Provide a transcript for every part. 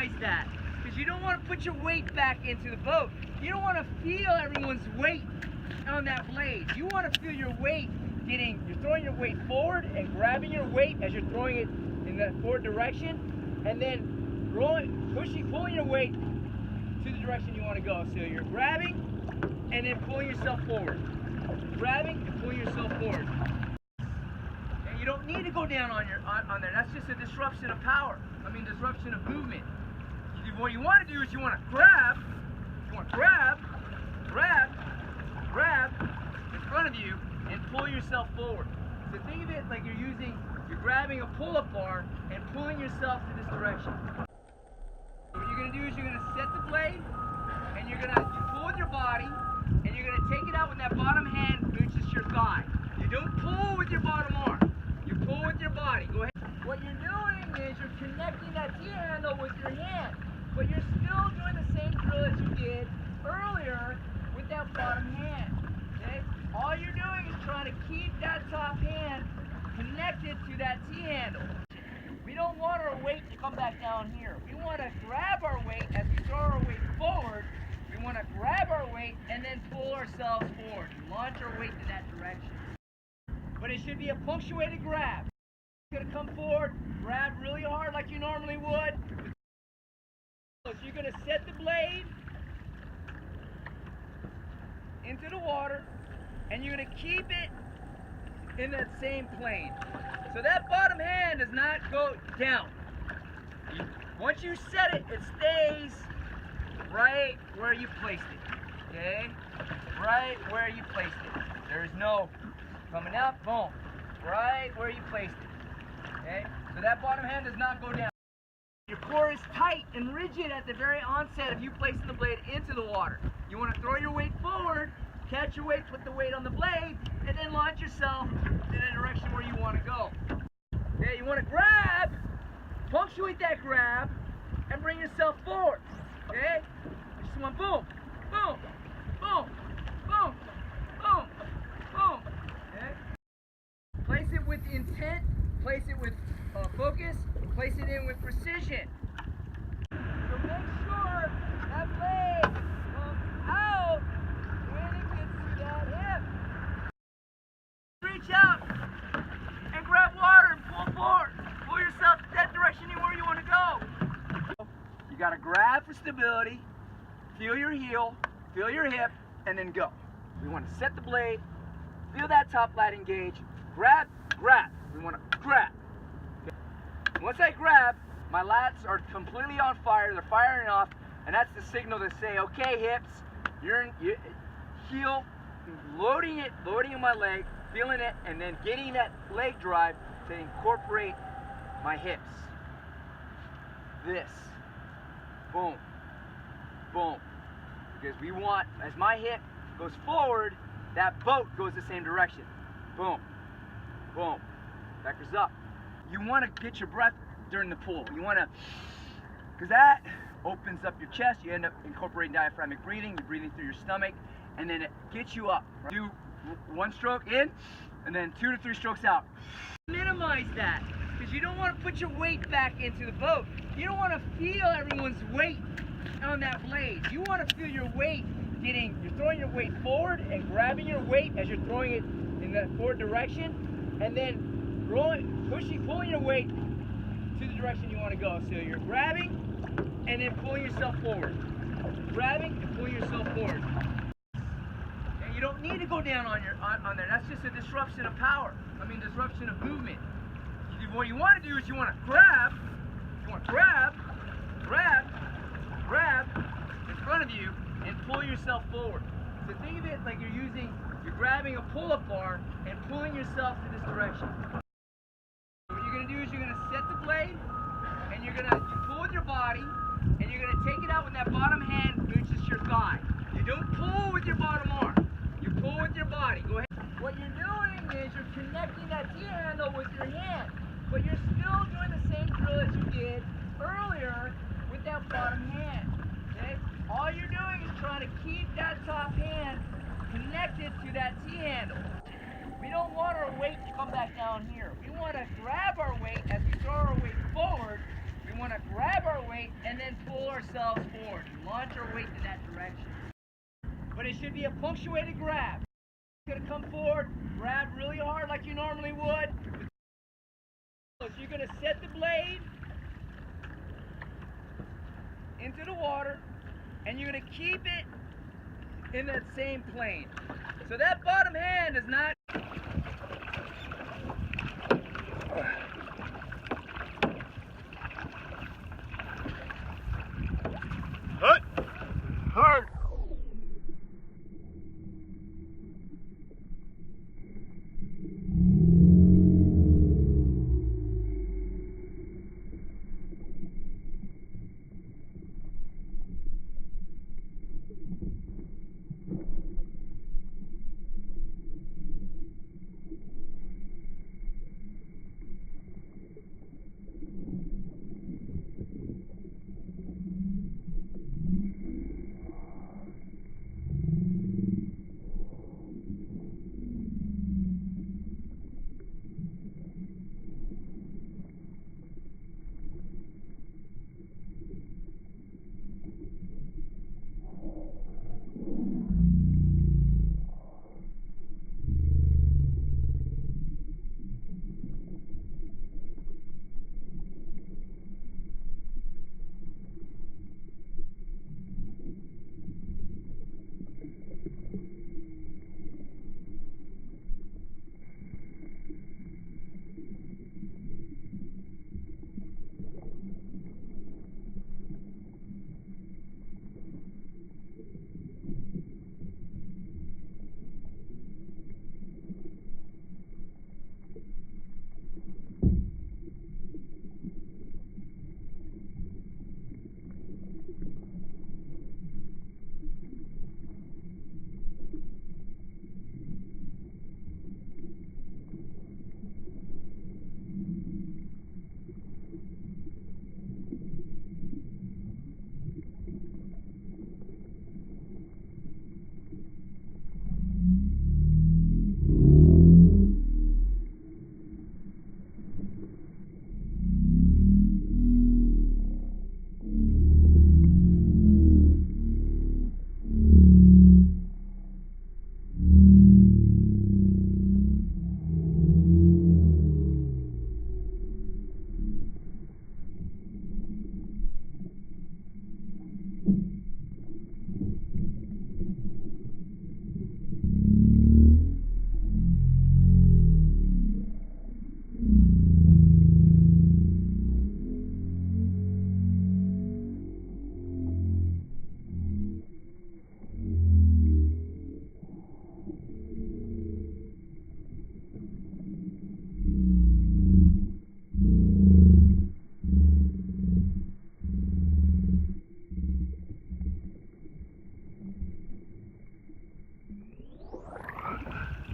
minimize that, because you don't want to put your weight back into the boat. You don't want to feel everyone's weight on that blade. You want to feel your weight you're throwing your weight forward and grabbing your weight as you're throwing it in the forward direction, and then pulling your weight to the direction you want to go. So you're grabbing and then pulling yourself forward. Grabbing and pulling yourself forward. And you don't need to go down on there. That's just a disruption of power. Disruption of movement. What you want to do is you want to grab in front of you and pull yourself forward. So think of it like you're grabbing a pull-up bar and pulling yourself to this direction. What you're going to do is you're going to set the blade, and you pull with your body, and you're going to take it out when that bottom hand reaches your thigh. You don't pull with your bottom arm. You pull with your body. Go ahead. What you're doing is you're connecting that T-handle with your hand, but you're still doing the same drill as you did earlier with that bottom hand. Okay? All you're doing is trying to keep that top hand connected to that T-handle. We don't want our weight to come back down here. We want to grab our weight as we throw our weight forward. We want to grab our weight and then pull ourselves forward. Launch our weight in that direction. But it should be a punctuated grab. You're going to come forward, grab really hard like you normally would. So you're going to set the blade into the water, and you're going to keep it in that same plane. So that bottom hand does not go down. Once you set it, it stays right where you placed it. Okay? Right where you placed it. There's no coming up, boom. Right where you placed it. Okay? So that bottom hand does not go down. Your core is tight and rigid at the very onset of you placing the blade into the water. You want to throw your weight forward, catch your weight, put the weight on the blade, and then launch yourself in the direction where you want to go. Okay, you want to grab, punctuate that grab, and bring yourself forward. Okay? Just one boom, boom, boom, boom, boom, boom. Okay? Place it with intent, place it with focus, place it in with precision. So make sure that blade comes out when it gets to that hip. Reach out and grab water and pull forward. Pull yourself that direction where you want to go. You got to grab for stability, feel your heel, feel your hip, and then go. We want to set the blade, feel that top lat engage, grab, grab. We want to grab. Once I grab, my lats are completely on fire. They're firing off, and that's the signal to say, okay, hips, you're heel, loading in my leg, feeling it, and then getting that leg drive to incorporate my hips. This. Boom. Boom. Because we want, as my hip goes forward, that boat goes the same direction. Boom. Boom. Backers up. You want to get your breath during the pull. You want to, because that opens up your chest. You end up incorporating diaphragmatic breathing. You're breathing through your stomach, and then it gets you up. Do one stroke in, and then 2 to 3 strokes out. Minimize that, because you don't want to put your weight back into the boat. You don't want to feel everyone's weight on that blade. You want to feel your weight you're throwing your weight forward and grabbing your weight as you're throwing it in the forward direction, and then pulling your weight to the direction you want to go. So you're grabbing and then pulling yourself forward. Grabbing and pulling yourself forward. And you don't need to go down on there. That's just a disruption of power. Disruption of movement. What you want to do is you want to grab in front of you and pull yourself forward. So think of it like you're grabbing a pull-up bar and pulling yourself to this direction. What you're going to do is you're going to set the blade, and you pull with your body, and you're going to take it out when that bottom hand reaches your thigh. You don't pull with your bottom arm. You pull with your body. Go ahead. What you're doing is you're connecting that T-handle with your hand, but you're still doing the same drill as you did earlier with that bottom hand. Okay? All you're doing is trying to keep that top hand connected to that T-handle. We don't want our weight to come back down here. We want to grab our weight as we throw our weight forward. We want to grab our weight and then ourselves forward. Launch our weight in that direction. But it should be a punctuated grab. You're gonna come forward, grab really hard like you normally would. So you're gonna set the blade into the water, and you're gonna keep it in that same plane. So that bottom hand is not. Hard.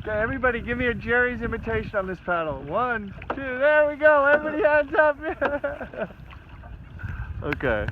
Okay, everybody give me a Jerry's imitation on this paddle. 1, 2, there we go. Everybody hands up. Okay.